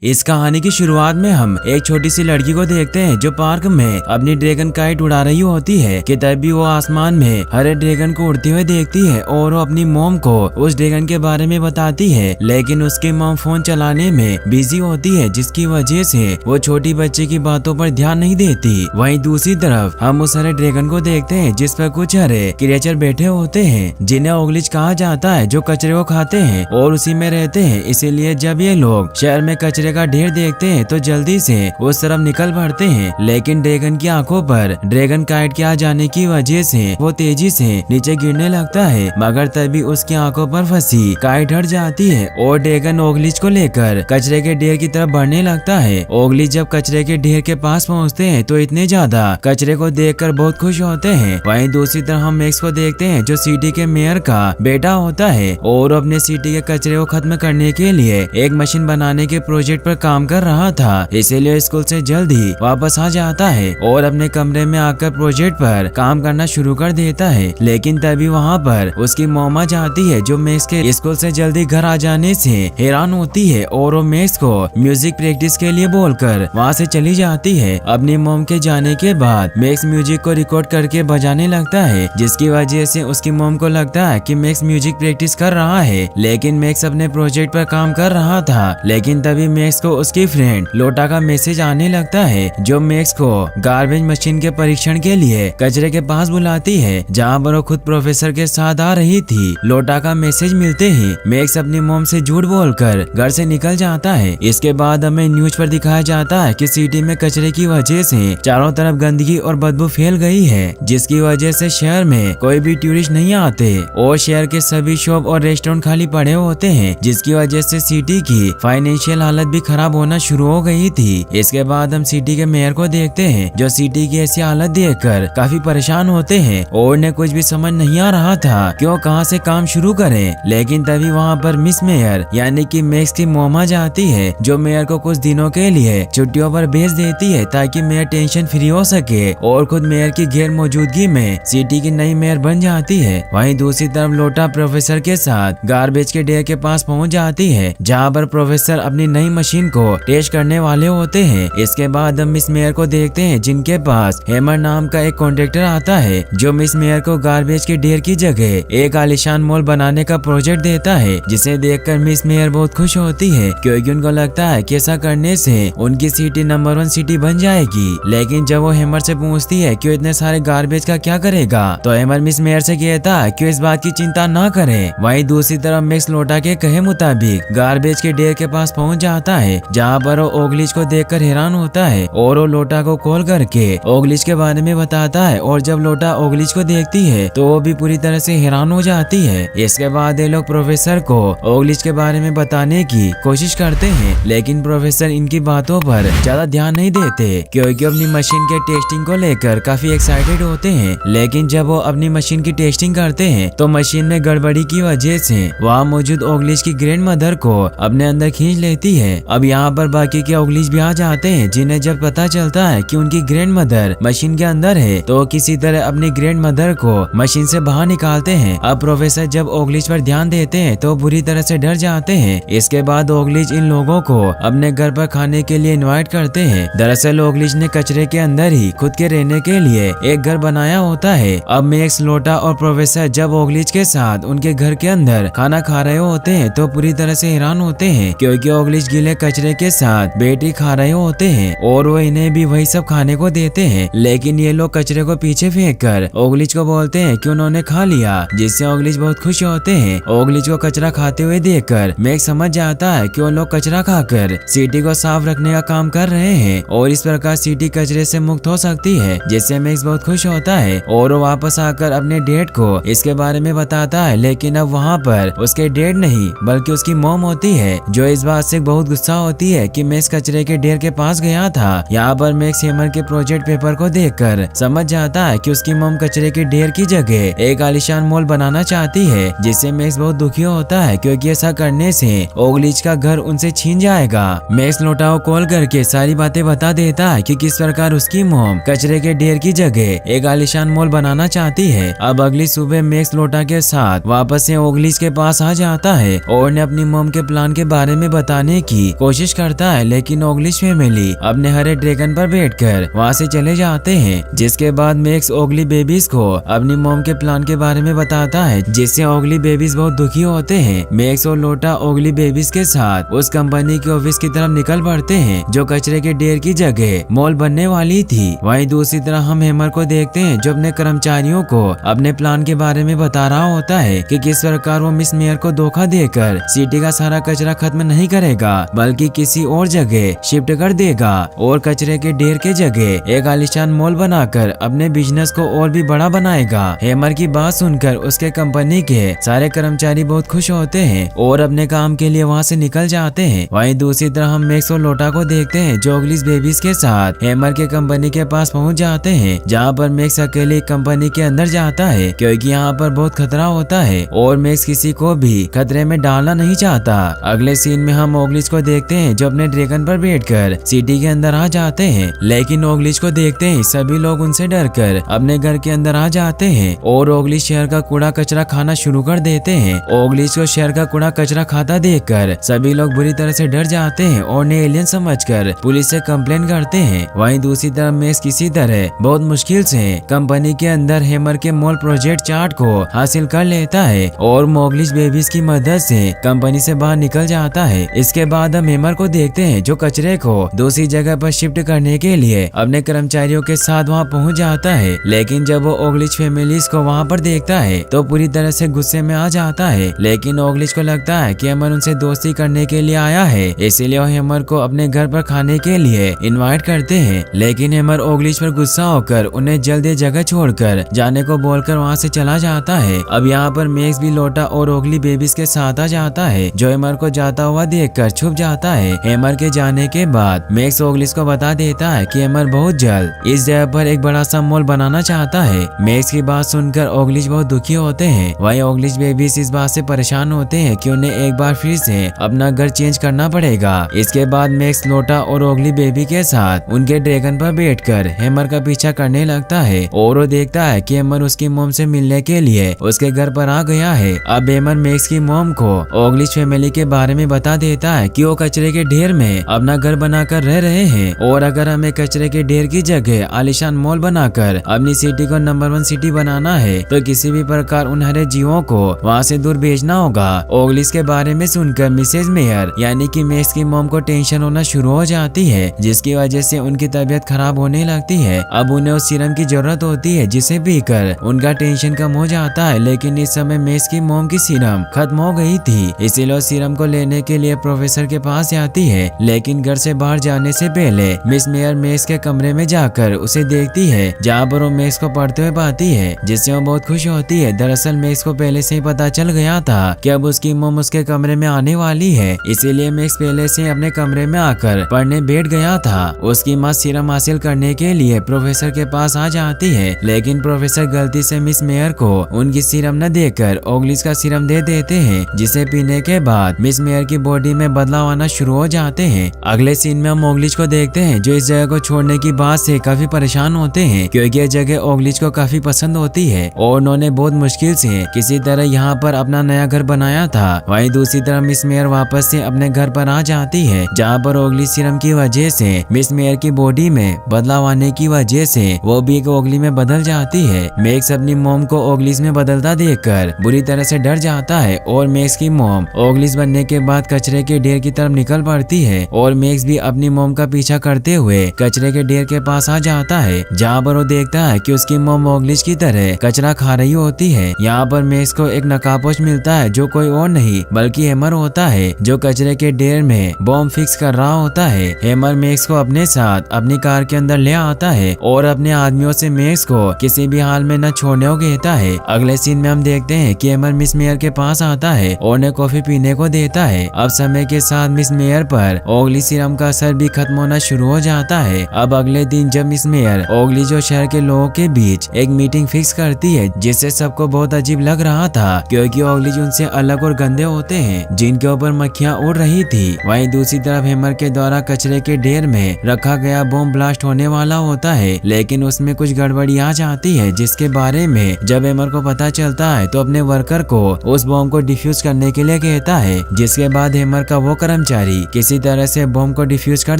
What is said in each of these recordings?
इस कहानी की शुरुआत में हम एक छोटी सी लड़की को देखते हैं जो पार्क में अपनी ड्रैगन काइट उड़ा रही होती है कि तभी वो आसमान में हरे ड्रैगन को उड़ते हुए देखती है और वो अपनी मॉम को उस ड्रैगन के बारे में बताती है, लेकिन उसकी मॉम फोन चलाने में बिजी होती है जिसकी वजह से वो छोटी बच्चे की बातों पर ध्यान नहीं देती। वहीं दूसरी तरफ हम उस हरे ड्रैगन को देखते हैं जिस पर कुछ हरे क्रिएचर बैठे होते हैं जिन्हें ओगलिच कहा जाता है, जो कचरे को खाते हैं और उसी में रहते हैं। इसीलिए जब ये लोग शहर में कचरे का ढेर देखते हैं तो जल्दी से उस तरफ निकल पड़ते हैं, लेकिन ड्रैगन की आंखों पर ड्रैगन काइट के आ जाने की वजह से वो तेजी से नीचे गिरने लगता है, मगर तभी उसकी आंखों पर फंसी काइट हट जाती है और ड्रैगन ओगलिच को लेकर कचरे के ढेर की तरफ बढ़ने लगता है। ओगलिच जब कचरे के ढेर के पास पहुंचते हैं तो इतने ज्यादा कचरे को देखकर बहुत खुश होते हैं। वहीं दूसरी तरफ हम मैक्स को देखते हैं जो सिटी के मेयर का बेटा होता है और अपने सिटी के कचरे को खत्म करने के लिए एक मशीन बनाने के प्रोजेक्ट पर काम कर रहा था, इसीलिए स्कूल से जल्दी वापस आ जाता है और अपने कमरे में आकर प्रोजेक्ट पर काम करना शुरू कर देता है। लेकिन तभी वहाँ पर उसकी मॉम आ जाती है जो मैक्स के स्कूल से जल्दी घर आ जाने से हैरान होती है और वो मैक्स को म्यूजिक प्रैक्टिस के लिए बोलकर वहाँ से चली जाती है। अपनी मॉम के जाने के बाद मैक्स म्यूजिक को रिकॉर्ड करके बजाने लगता है, जिसकी वजह से उसकी मॉम को लगता है कि मैक्स म्यूजिक प्रैक्टिस कर रहा है, लेकिन मैक्स अपने प्रोजेक्ट पर काम कर रहा था। लेकिन तभी मैक्स को उसकी फ्रेंड लोटा का मैसेज आने लगता है जो मैक्स को गार्बेज मशीन के परीक्षण के लिए कचरे के पास बुलाती है, जहाँ पर वो खुद प्रोफेसर के साथ आ रही थी। लोटा का मैसेज मिलते ही मैक्स अपनी मॉम से झूठ बोलकर घर से निकल जाता है। इसके बाद हमें न्यूज पर दिखाया जाता है कि सिटी में कचरे की वजह से चारों तरफ गंदगी और बदबू फैल गई है, जिसकी वजह से शहर में कोई भी टूरिस्ट नहीं आते और शहर के सभी शॉप और रेस्टोरेंट खाली पड़े होते हैं, जिसकी वजह से सिटी की फाइनेंशियल हालत भी खराब होना शुरू हो गई थी। इसके बाद हम सिटी के मेयर को देखते हैं जो सिटी की ऐसी हालत देखकर काफी परेशान होते हैं और उन्हें कुछ भी समझ नहीं आ रहा था कि वो कहाँ से काम शुरू करें। लेकिन तभी वहाँ पर मिस मेयर यानी कि मैक्स की मॉम आ जाती है जो मेयर को कुछ दिनों के लिए छुट्टियों पर भेज देती है ताकि मेयर टेंशन फ्री हो सके और खुद मेयर की गैर मौजूदगी में सिटी की नई मेयर बन जाती है। वहीं दूसरी तरफ लोटा प्रोफेसर के साथ गार्बेज के ढेर के पास पहुंच जाती है, जहां पर प्रोफेसर अपनी नई मशीन को टेस्ट करने वाले होते हैं। इसके बाद हम मिस मेयर को देखते हैं जिनके पास हैमर नाम का एक कॉन्ट्रैक्टर आता है जो मिस मेयर को गार्बेज के ढेर की जगह एक आलीशान मॉल बनाने का प्रोजेक्ट देता है, जिसे देखकर मिस मेयर बहुत खुश होती है क्योंकि उनको लगता है कि ऐसा करने से उनकी सिटी नंबर 1 सिटी बन जाएगी। लेकिन जब वो हैमर से पूछती है कि इतने सारे गार्बेज का क्या करेगा तो हैमर मिस मेयर से कहता है कि इस बात की चिंता ना करें। वहीं दूसरी तरफ मैक्स लोटा के कहे मुताबिक गार्बेज के ढेर के पास पहुंच जाता है, जहां पर वो ओगलिच को देखकर हैरान होता है और वो लोटा को कॉल करके ओगलिच के बारे में बताता है। और जब लोटा ओगलिच को देखती है तो वो भी पूरी तरह से हैरान हो जाती है। इसके बाद ये लोग प्रोफेसर को ओगलिच के बारे में बताने की कोशिश करते हैं, लेकिन प्रोफेसर इनकी बातों पर ज्यादा ध्यान नहीं देते क्योंकि अपनी मशीन के टेस्टिंग को लेकर काफी एक्साइटेड होते हैं। लेकिन जब वो अपनी मशीन की टेस्टिंग करते हैं तो मशीन में गड़बड़ी की वजह से वहाँ मौजूद ओगलिच की ग्रैंड मदर को अपने अंदर खींच लेती है। अब यहाँ पर बाकी के ओगलिच भी आ जाते हैं, जिन्हें जब पता चलता है कि उनकी ग्रैंड मदर मशीन के अंदर है तो किसी तरह अपनी ग्रैंड मदर को मशीन से बाहर निकालते हैं। अब प्रोफेसर जब ओगलिच पर ध्यान देते हैं तो बुरी तरह से डर जाते हैं। इसके बाद ओगलिच इन लोगों को अपने घर पर खाने के लिए इनवाइट करते हैं। दरअसल ओगलिच ने कचरे के अंदर ही खुद के रहने के लिए एक घर बनाया होता है। अब मैक्स लोटा और प्रोफेसर जब ओगलिच के साथ उनके घर के अंदर खाना खा रहे होते हैं तो पूरी तरह से हैरान होते हैं क्योंकि ओगलिच गीले कचरे के साथ बैटरी खा रहे होते हैं और वो इन्हें भी वही सब खाने को देते हैं। लेकिन ये लोग कचरे को पीछे फेंक कर ओगलिच को बोलते हैं कि उन्होंने खा लिया, जिससे ओगलिच बहुत खुश होते हैं। ओगलिच को कचरा खाते हुए देखकर मैक्स समझ जाता है कि वो लोग कचरा खाकर सिटी को साफ रखने का काम कर रहे हैं और इस प्रकार सिटी कचरे से मुक्त हो सकती है, जिससे मैक्स बहुत खुश होता है और वो वापस आकर अपने डैड को इसके बारे में बताता है। लेकिन अब वहाँ पर उसके डैड नहीं बल्कि उसकी मॉम होती है जो इस बात से बहुत गुस्सा होती है कि मैक्स कचरे के ढेर के पास गया था। यहाँ पर मैक्स हैमर के प्रोजेक्ट पेपर को देखकर समझ जाता है कि उसकी मॉम कचरे के ढेर की जगह एक आलीशान मॉल बनाना चाहती है, जिससे मैक्स बहुत दुखी होता है क्योंकि ऐसा करने से ओगलिच का घर उनसे छीन जाएगा। मैक्स लोटा को कॉल करके सारी बातें बता देता है कि किस प्रकार उसकी मॉम कचरे के ढेर की जगह एक आलीशान मॉल बनाना चाहती है। अब अगली सुबह मैक्स लोटा के साथ वापस से ओगलिच के पास आ जाता है और उन्हें अपनी मॉम के प्लान के बारे में बताने की कोशिश करता है, लेकिन ओगलिश फैमिली अपने हरे ड्रैगन पर बैठकर वहाँ से चले जाते हैं। जिसके बाद मैक्स ओगली बेबीज को अपनी मॉम के प्लान के बारे में बताता है, जिससे ओगली बेबीज बहुत दुखी होते हैं। मैक्स और लोटा ओगली बेबीज के साथ उस कंपनी के ऑफिस की तरफ निकल पड़ते हैं जो कचरे के ढेर की जगह मॉल बनने वाली थी। वहीं दूसरी तरफ हम हेमर को देखते हैं जो अपने कर्मचारियों को अपने प्लान के बारे में बता रहा होता है कि किस प्रकार वो मिस मेयर को धोखा देकर सिटी का सारा कचरा खत्म नहीं करेगा बल्कि किसी और जगह शिफ्ट कर देगा और कचरे के ढेर के जगह एक आलीशान मॉल बनाकर अपने बिजनेस को और भी बड़ा बनाएगा। हेमर की बात सुनकर उसके कंपनी के सारे कर्मचारी बहुत खुश होते हैं और अपने काम के लिए वहाँ से निकल जाते हैं। वहीं दूसरी तरफ हम मैक्स और लोटा को देखते हैं जो ओगलिश बेबीज के साथ हेमर के कंपनी के पास पहुँच जाते हैं, जहाँ पर मैक्स अकेले कंपनी के अंदर जाता है क्योंकि यहाँ पर बहुत खतरा होता है और मैक्स किसी को भी खतरे में डालना नहीं चाहता। अगले सीन में हम ओगलिश को देखते हैं जो अपने ड्रैगन पर बैठकर सिटी के अंदर आ जाते हैं, लेकिन ओगलिश को देखते ही सभी लोग उनसे डरकर अपने घर के अंदर आ जाते हैं और ओगलिश शहर का कूड़ा कचरा खाना शुरू कर देते हैं। ओगलिश को शहर का कूड़ा कचरा खाता देखकर सभी लोग बुरी तरह से डर जाते हैं और उन्हें एलियन समझकर पुलिस से कंप्लेन करते हैं। वहीं दूसरी तरफ मैक्स किसी तरह बहुत मुश्किल से कंपनी के अंदर हेमर के मॉल प्रोजेक्ट चार्ट को हासिल कर लेता है और ओगलिश बेबीज की मदद से कंपनी से बाहर निकल जाता है। इसके बाद हम हेमर को देखते हैं जो कचरे को दूसरी जगह पर शिफ्ट करने के लिए अपने कर्मचारियों के साथ वहां पहुंच जाता है, लेकिन जब वो ओगलिश फैमिलीज को वहां पर देखता है तो पूरी तरह से गुस्से में आ जाता है। लेकिन ओगलिश को लगता है कि हेमर उनसे दोस्ती करने के लिए आया है, इसीलिए वो हेमर को अपने घर पर खाने के लिए इनवाइट करते हैं। लेकिन हेमर ओगलिश पर गुस्सा होकर उन्हें जल्दी जगह छोड़कर जाने को बोलकर वहाँ से चला जाता है। अब यहाँ पर मैक्स भी लोटा और ओगली बेबीज के साथ आ जाता है जो हेमर को जाता हुआ देखकर छुप जाता है। हेमर के जाने के बाद मैक्स ओगलिश को बता देता है कि हेमर बहुत जल्द इस जगह पर एक बड़ा सा मॉल बनाना चाहता है। मैक्स की बात सुनकर ओगलिश बहुत दुखी होते हैं। वहीं ओगलिश बेबीज इस बात से परेशान होते हैं कि उन्हें एक बार फिर से अपना घर चेंज करना पड़ेगा। इसके बाद मैक्स लोटा और ओगली बेबी के साथ उनके ड्रैगन पर बैठकर हेमर का पीछा करने लगता है और वो देखता है कि हेमर उसकी मोम से मिलने के लिए उसके घर पर आ गया है। अब हेमर मैक्स की मोम को ओगलिश फैमिली के बारे में बता देता है कि वो कचरे के ढेर में अपना घर बनाकर रह रहे हैं और अगर हमें कचरे के ढेर की जगह आलीशान मॉल बनाकर अपनी सिटी को नंबर 1 सिटी बनाना है तो किसी भी प्रकार उन हरे जीवों को वहाँ से दूर भेजना होगा। ओगलिश के बारे में सुनकर मिसेज मेयर यानी कि मैक्स की मोम को टेंशन होना शुरू हो जाती है, जिसकी वजह से उनकी तबीयत खराब होने लगती है। अब उन्हें उस सीरम की जरूरत होती है जिसे पीकर उनका टेंशन कम हो जाता है, लेकिन इस समय मैक्स की मोम की सीरम खत्म हो गई थी, इसीलिए सीरम को लेने के लिए प्रोफेसर के पास जाती है। लेकिन घर से बाहर जाने से पहले मिस मेयर मैक्स के कमरे में जाकर उसे देखती है, जहाँ पर वो मैक्स को पढ़ते हुए पाती है, जिससे वो बहुत खुश होती है। दरअसल मैक्स को पहले से ही पता चल गया था कि अब उसकी मोम उसके कमरे में आने वाली है, इसीलिए मैक्स पहले से अपने कमरे में आकर पढ़ने बैठ गया था। उसकी माँ सीरम हासिल करने के लिए प्रोफेसर के पास आ जाती है, लेकिन प्रोफेसर गलती से मिस मेयर को उनकी सीरम न देकर ओगलिश का सीरम दे देते हैं, जिसे पीने के बाद मिस मेयर की बॉडी में बदलाव आना शुरू हो जाते हैं। अगले सीन में हम ओगलिश को देखते हैं जो इस जगह को छोड़ने की बात से काफी परेशान होते हैं क्योंकि यह जगह ओगलिश को काफी पसंद होती है और उन्होंने बहुत मुश्किल से किसी तरह यहाँ पर अपना नया घर बनाया था। वहीं दूसरी तरफ मिस मेयर वापस से अपने घर पर आ जाती है, जहाँ पर ओगलिश सीरम की वजह से मिस मेयर की बॉडी में बदलाव आने की वजह से वो भी एक ओगली में बदल जाती है। मैक्स अपनी मोम को ओगलिश में बदलता देखकर बुरी तरह से डर जाता है और मैक्स की मोम ओगलिश बनने के बाद कचरे के ढेर की तरफ निकल पड़ती है और मैक्स भी अपनी मोम का पीछा करते हुए कचरे के ढेर के पास आ जाता है, जहाँ पर वो देखता है कि उसकी मोम ओगलिश की तरह कचरा खा रही होती है। यहाँ पर मैक्स को एक नकाबपोश मिलता है जो कोई और नहीं बल्कि हेमर होता है जो कचरे के ढेर में बॉम्ब फिक्स कर रहा होता है। हेमर मैक्स को अपने साथ अपनी कार के अंदर ले आता है और अपने आदमियों से मैक्स को किसी भी हाल में न छोड़ने को कहता है। अगले सीन में हम देखते हैं कि हेमर मिस मेयर के पास आता है और उन्हें कॉफी पीने को देता है। अब समय के साथ मिस मेयर पर ओगली सीरम का असर भी खत्म होना शुरू हो जाता है। अब अगले दिन जब मिस मेयर ओगली जो शहर के लोगों के बीच एक मीटिंग फिक्स करती है, जिससे सबको बहुत अजीब लग रहा था क्योंकि ओगली उनसे अलग और गंदे होते हैं जिनके ऊपर मक्खियां उड़ रही थी। वहीं दूसरी तरफ हेमर के द्वारा कचरे के ढेर में रखा गया बॉम्ब ब्लास्ट होने वाला होता है, लेकिन उसमें कुछ गड़बड़ी आ जाती है, जिसके बारे में जब हेमर को पता चलता है तो अपने वर्कर को उस बॉम्ब को डिफ्यूज करने के लिए कहता है। जिसके बाद हेमर का वो कर्मचारी किसी तरह से बम को डिफ्यूज कर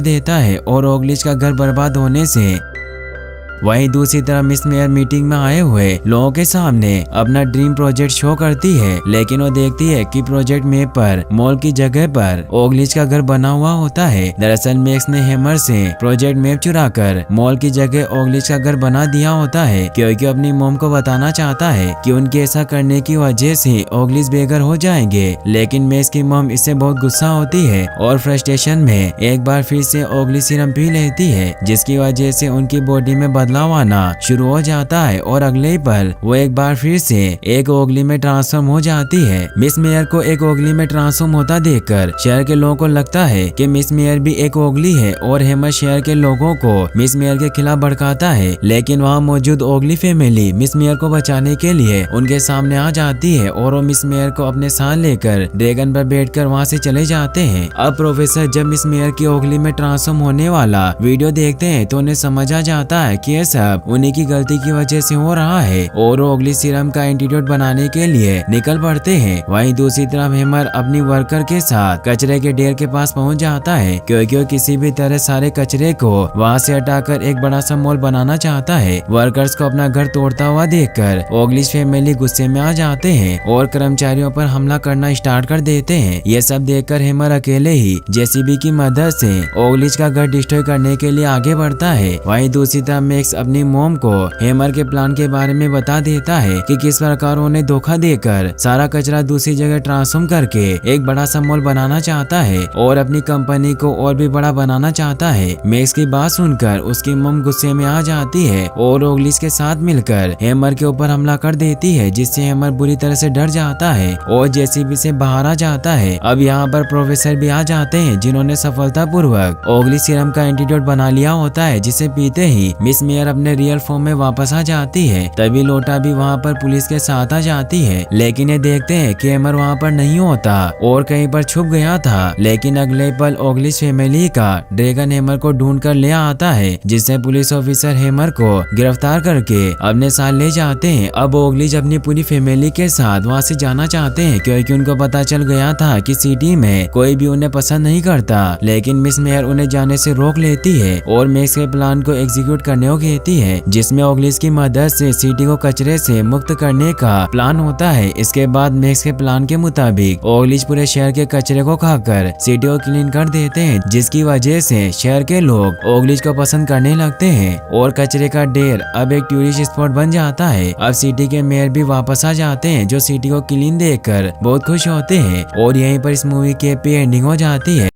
देता है और ओगलिच का घर बर्बाद होने से वहीं दूसरी तरफ मिस मेयर मीटिंग में आए हुए लोगों के सामने अपना ड्रीम प्रोजेक्ट शो करती है, लेकिन वो देखती है कि प्रोजेक्ट मैप पर मॉल की जगह पर ओगलिच का घर बना हुआ होता है। दरअसल मैक्स ने हैमर से प्रोजेक्ट मैप चुराकर मॉल की जगह ओगलिच का घर बना दिया होता है, क्योंकि अपनी मॉम को बताना चाहता है कि उनके ऐसा करने की वजह से ओगलिच बेघर हो जाएंगे। लेकिन मैक्स की मॉम इससे बहुत गुस्सा होती है और फ्रस्ट्रेशन में एक बार फिर से ओगलिच सीरम पी लेती है, जिसकी वजह से उनकी बॉडी में बदलाव आना शुरू हो जाता है और अगले ही पल वो एक बार फिर से एक ओगली में ट्रांसफॉर्म हो जाती है। मिस मेयर को एक ओगली में ट्रांसफॉर्म होता देखकर शहर के लोगों को लगता है कि मिस मेयर भी एक ओगली है और हैमर शहर के लोगों को मिस मेयर के खिलाफ भड़काता है। लेकिन वहाँ मौजूद ओगली फैमिली मिस मेयर को बचाने के लिए उनके सामने आ जाती है और वो मिस मेयर को अपने साथ लेकर ड्रैगन पर बैठकर वहाँ से चले जाते हैं। अब प्रोफेसर जब मिस मेयर की ओगली में ट्रांसफॉर्म होने वाला वीडियो देखते हैं तो उन्हें समझ आ जाता है कि ये सब उन्हीं की गलती की वजह से हो रहा है और वो ओगली सीरम का एंटीडोट बनाने के लिए निकल पड़ते हैं। वहीं दूसरी तरफ हैमर अपनी वर्कर के साथ कचरे के ढेर के पास पहुंच जाता है, क्योंकि वो किसी भी तरह सारे कचरे को वहां से हटाकर एक बड़ा सा मॉल बनाना चाहता है। वर्कर्स को अपना घर तोड़ता हुआ देखकर ओगलिच फैमिली गुस्से में आ जाते हैं और कर्मचारियों पर हमला करना स्टार्ट कर देते हैं। ये सब देखकर हैमर अकेले ही जेसीबी की मदद से ओगलिच का घर डिस्ट्रॉय करने के लिए आगे बढ़ता है। वहीं दूसरी तरफ मैक्स अपनी मॉम को हैमर के प्लान के बारे में बता देता है कि किस प्रकार उन्हें धोखा देकर सारा कचरा दूसरी जगह ट्रांसफॉर्म करके एक बड़ा सा मॉल बनाना चाहता है और अपनी कंपनी को और भी बड़ा बनाना चाहता है। मैक्स की बात सुनकर उसकी मॉम गुस्से में आ जाती है और ओगलिच के साथ मिलकर हैमर के ऊपर हमला कर देती है, जिससे हैमर बुरी तरह से डर जाता है और जेसीबी से बाहर आ जाता है। अब यहाँ पर प्रोफेसर भी आ जाते हैं, जिन्होंने सफलतापूर्वक ओगलिच सीरम का एंटीडोट बना लिया होता है, जिसे पीते ही मिस मेयर अपने रियल फॉर्म में वापस आ जाती है। तभी लोटा भी वहाँ पर पुलिस के साथ आ जाती है, लेकिन ये देखते हैं कि हैमर वहाँ पर नहीं होता और कहीं पर छुप गया था। लेकिन अगले पल ओगलिच फैमिली का ड्रैगन हैमर को ढूंढ कर ले आता है, जिससे पुलिस ऑफिसर हैमर को गिरफ्तार करके अपने साथ ले जाते हैं। अब ओगलिच अपनी पूरी फैमिली के साथ वहाँ से जाना चाहते हैं, क्योंकि उनको पता चल गया था कि सिटी में कोई भी उन्हें पसंद नहीं करता। लेकिन मिस मेयर उन्हें जाने से रोक लेती है और मैक्स के प्लान को एग्जीक्यूट करने को कहती है, जिसमें ओगलिच की मदद से सिटी को कचरे से मुक्त करने का प्लान होता है। इसके बाद मैक्स के प्लान के मुताबिक ओगलिच पूरे शहर के कचरे को खाकर सिटी को क्लीन कर देते हैं, जिसकी वजह से शहर के लोग ओगलिच को पसंद करने लगते हैं और कचरे का ढेर अब एक टूरिस्ट स्पॉट बन जाता है। अब सिटी के मेयर भी वापस आ जाते हैं, जो सिटी को क्लीन देखकर बहुत खुश होते हैं और यहीं पर इस मूवी की हैप्पी एंडिंग हो जाती है।